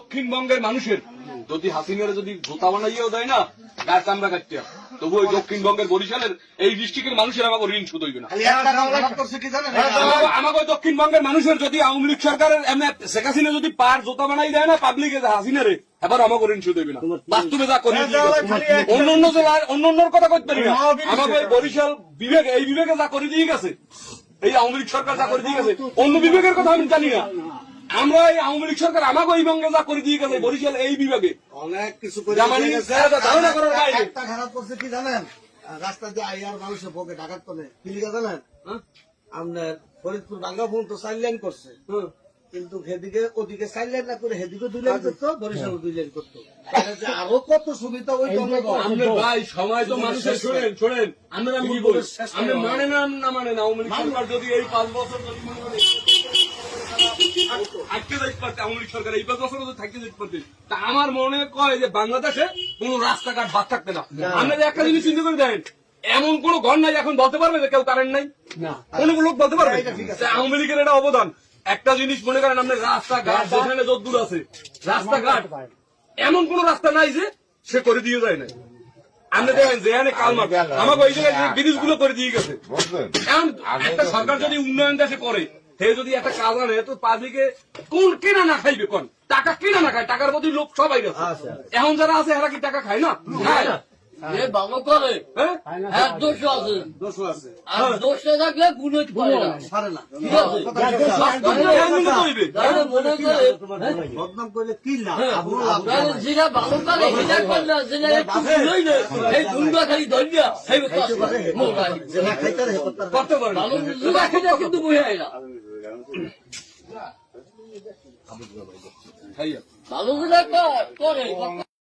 দক্ষিণবঙ্গের মানুষের যদি হাসিনারে যদি জুতা বানাইয়াও দেয় না গাছ চামড়া কাটিয়া, তবু ওই দক্ষিণবঙ্গের বরিশালের এই ডিস্ট্রিক্টের মানুষের আমাকে ঋণ শোধ হইবে না। আমাকে দক্ষিণবঙ্গের মানুষের যদি আওয়ামী লীগ সরকারের শেখ হাসিনা যদি পার জুতা বানাই দেয় না পাবলিকে হাসিনারে, এবার আমাকে ঋণ শোধ হইবে না। বাস্তবে যা করে অন্য জেলায় অন্যান্যর কথা করতে পারি না, আমাকে বরিশাল বিবেক এই বিবেকে যা করে দিয়ে গেছে, এই আওয়ামী লীগ সরকার যা করে দিয়ে গেছে, অন্য বিবেকের কথা আমি জানি না। আমরা এই আওয়ামী লীগ সরকার আমাকে এই বঙ্গে যা করে দিয়ে গেছে বরিশাল এই বিভাগে অনেক কিছু ধারণা করার বাইরে। একটা খারাপ করছে কি জানেন, রাস্তা দিয়ে আইয়ার মানুষের পক্ষে ডাকাত করে কি লিখা জানেন, আপনার ফরিদপুর বাঙ্গা ফোন তো 4 লাইন করছে, কিন্তু সেদিকে ওদিকে 4 লাইন না করে সেদিকে 2 লাইন করতো, বরিশাল 2 লাইন করতো। আরো কত সুবিধা ওই আপনার ভাই সময় তো মানুষের শোনেন আমরা কি বলি, আপনি মানে না মানে না আওয়ামী লীগ সরকার যদি এই 5 বছর যদি মনে করেন থাকতে যাইতে পারতে, আওয়ামী লীগ সরকার এই 5 বছর যদি থাকতে যাইতে পারতে, তা আমার মনে কয় যে বাংলাদেশে কোন রাস্তাঘাট বাদ থাকতে না। আপনাদের একটা জিনিস চিন্তা করে দেখেন, এমন কোন ঘর নাই এখন বলতে পারবে যে কেউ কারেন্ট নাই, কোন লোক বলতে পারবে আওয়ামী লীগের এটা অবদান। একটা জিনিস মনে করেন আপনার রাস্তাঘাট যেখানে যদ্দূর আছে রাস্তাঘাট এমন কোন রাস্তা নাই যে সে করে দিয়ে যায় নাই। আপনি দেখেন যেখানে কালমার্ক আমাকে ওই জায়গায় ব্রিজগুলো করে দিয়ে গেছে। এখন একটা সরকার যদি উন্নয়ন দেশে করে, সে যদি একটা কাজ আনে তো পাবলিকে কোন কেনা না খাইবে, কোন টাকা কেনা না খায়, টাকার প্রতি লোক সবাই গেছে। এখন যারা আছে এরা কি টাকা খায় না? খায় না। ভালো করে হ্যাঁ দোষ আছে, আর দোষে থাকলে গুণ পারে না, ঠিক আছে? মনে করে বদনাম করলে কি লাভ? যেটা ভালো করে সেটা করলে, যেটা একটু ভুল হইলে এই গুণটা খালি ধরিয়া সেই করতে পারে না। ভালো জুয়া খেলে কিন্তু বুঝায় না, ভালো করে করে